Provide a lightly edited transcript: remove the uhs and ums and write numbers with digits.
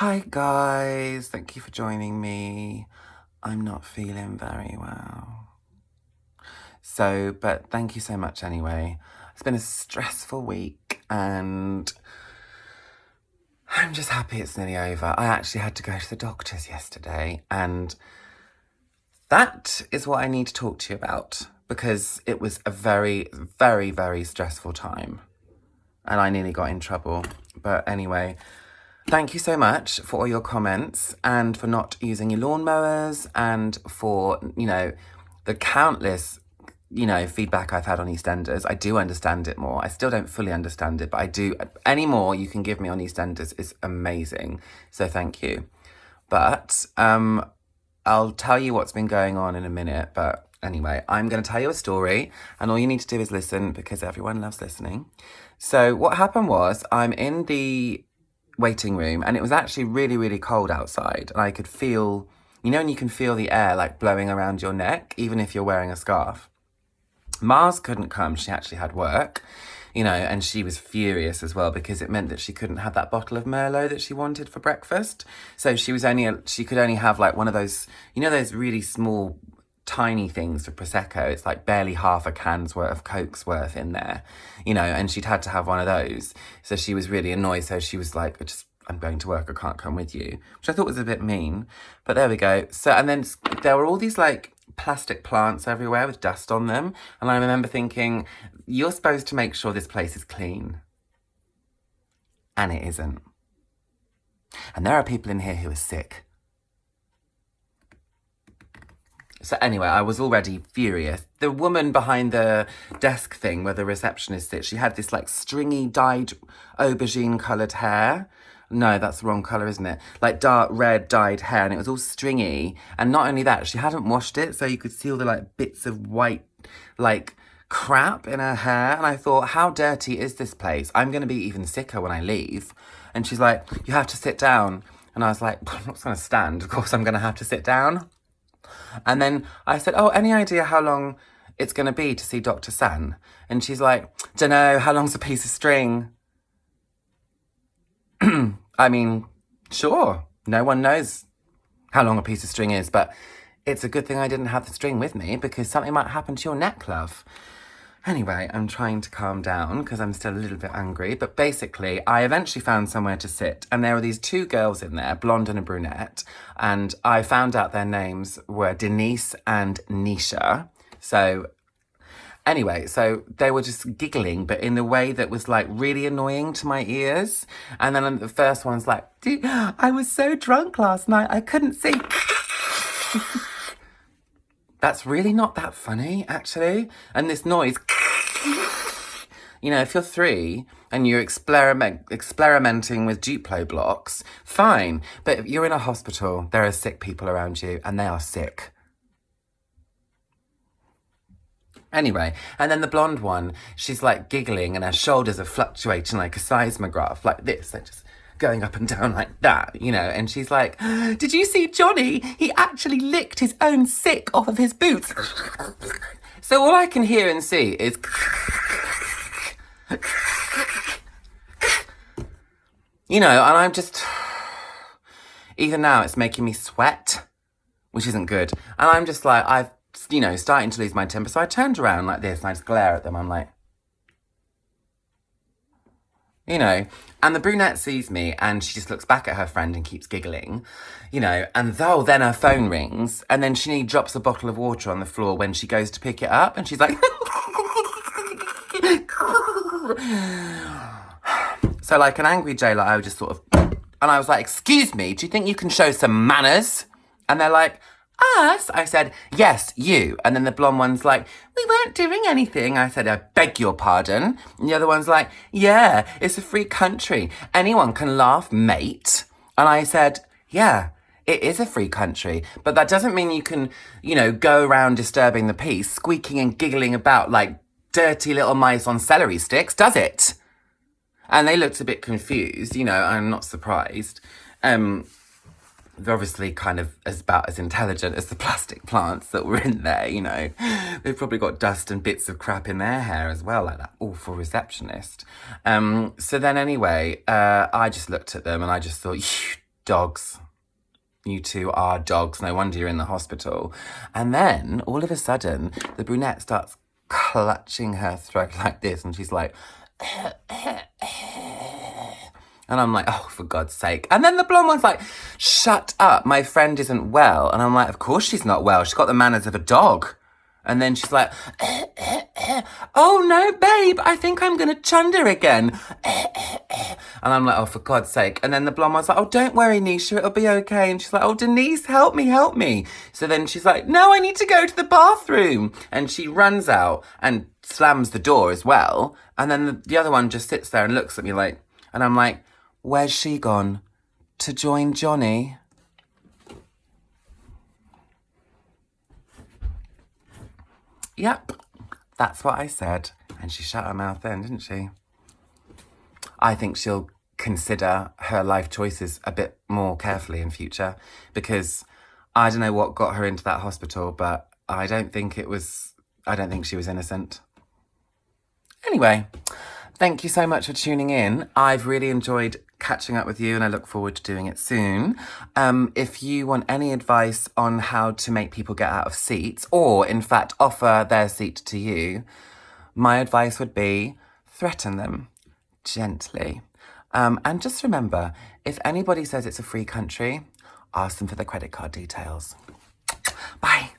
Hi guys, thank you for joining me. I'm not feeling very well. But thank you so much anyway. It's been a stressful week and I'm just happy it's nearly over. I actually had to go to the doctor's yesterday and that is what I need to talk to you about because it was a very, very, very stressful time and I nearly got in trouble. But anyway, thank you so much for all your comments and for not using your lawnmowers and for, the countless, feedback I've had on EastEnders. I do understand it more. I still don't fully understand it, but I do. Any more you can give me on EastEnders is amazing. So thank you. But I'll tell you what's been going on in a minute. But anyway, I'm going to tell you a story and all you need to do is listen because everyone loves listening. So what happened was I'm in the waiting room and it was actually really, really cold outside and I could feel, and you can feel the air like blowing around your neck, even if you're wearing a scarf. Mars couldn't come. She actually had work, and she was furious as well because it meant that she couldn't have that bottle of Merlot that she wanted for breakfast. So she could only have like one of those, those really small, tiny things for Prosecco. It's like barely half a can's worth of Coke's worth in there, and she'd had to have one of those. So she was really annoyed. So she was like, I'm going to work. I can't come with you, which I thought was a bit mean, but there we go. So, and then there were all these like plastic plants everywhere with dust on them. And I remember thinking, you're supposed to make sure this place is clean. And it isn't. And there are people in here who are sick. So anyway, I was already furious. The woman behind the desk thing where the receptionist sits, she had this like stringy dyed aubergine coloured hair. No, that's the wrong colour, isn't it? Like dark red dyed hair and it was all stringy. And not only that, she hadn't washed it so you could see all the like bits of white like crap in her hair. And I thought, how dirty is this place? I'm going to be even sicker when I leave. And she's like, you have to sit down. And I was like, I'm not going to stand. Of course I'm going to have to sit down. And then I said, oh, any idea how long it's going to be to see Dr. San? And she's like, dunno, how long's a piece of string? I mean, sure, no one knows how long a piece of string is, but it's a good thing I didn't have the string with me because something might happen to your neck, love. Anyway, I'm trying to calm down because I'm still a little bit angry, but basically I eventually found somewhere to sit and there were these two girls in there, blonde and a brunette, and I found out their names were Denise and Nisha. So anyway, so they were just giggling, but in the way that was like really annoying to my ears. And then the first one's like, I was so drunk last night, I couldn't see. That's really not that funny, actually. And this noise, if you're 3 and you're experimenting with Duplo blocks, fine. But if you're in a hospital, there are sick people around you and they are sick. Anyway, and then the blonde one, she's like giggling and her shoulders are fluctuating like a seismograph, like this. They're just going up and down like that, and she's like, did you see Johnny? He actually licked his own sick off of his boots. So all I can hear and see is and I'm just, even now it's making me sweat, which isn't good. And I'm just like, I've starting to lose my temper. So I turned around like this and I just glare at them. I'm like, and the brunette sees me and she just looks back at her friend and keeps giggling, and then her phone rings and then she drops a bottle of water on the floor when she goes to pick it up and she's like, so like an angry jailer, I would just sort of, and I was like, excuse me, do you think you can show some manners? And they're like, us? I said, yes, you. And then the blonde one's like, we weren't doing anything. I said, I beg your pardon. And the other one's like, yeah, it's a free country. Anyone can laugh, mate. And I said, yeah, it is a free country. But that doesn't mean you can, go around disturbing the peace, squeaking and giggling about like dirty little mice on celery sticks, does it? And they looked a bit confused, I'm not surprised. They're obviously kind of about as intelligent as the plastic plants that were in there, They've probably got dust and bits of crap in their hair as well, like that awful receptionist. So then anyway, I just looked at them and I just thought, you dogs. You two are dogs. No wonder you're in the hospital. And then, all of a sudden, the brunette starts clutching her throat like this. And she's like... And I'm like, oh, for God's sake. And then the blonde one's like, shut up, my friend isn't well. And I'm like, of course she's not well. She's got the manners of a dog. And then she's like, oh no, babe, I think I'm going to chunder again. And I'm like, oh, for God's sake. And then the blonde one's like, oh, don't worry, Nisha, it'll be okay. And she's like, oh, Denise, help me, help me. So then she's like, no, I need to go to the bathroom. And she runs out and slams the door as well. And then the other one just sits there and looks at me like, and I'm like, where's she gone? To join Johnny? Yep, that's what I said. And she shut her mouth then, didn't she? I think she'll consider her life choices a bit more carefully in future, because I don't know what got her into that hospital, but I don't think she was innocent. Anyway, thank you so much for tuning in. I've really enjoyed catching up with you and I look forward to doing it soon. If you want any advice on how to make people get out of seats, or in fact offer their seat to you, my advice would be threaten them gently. And just remember, if anybody says it's a free country, ask them for their credit card details. Bye.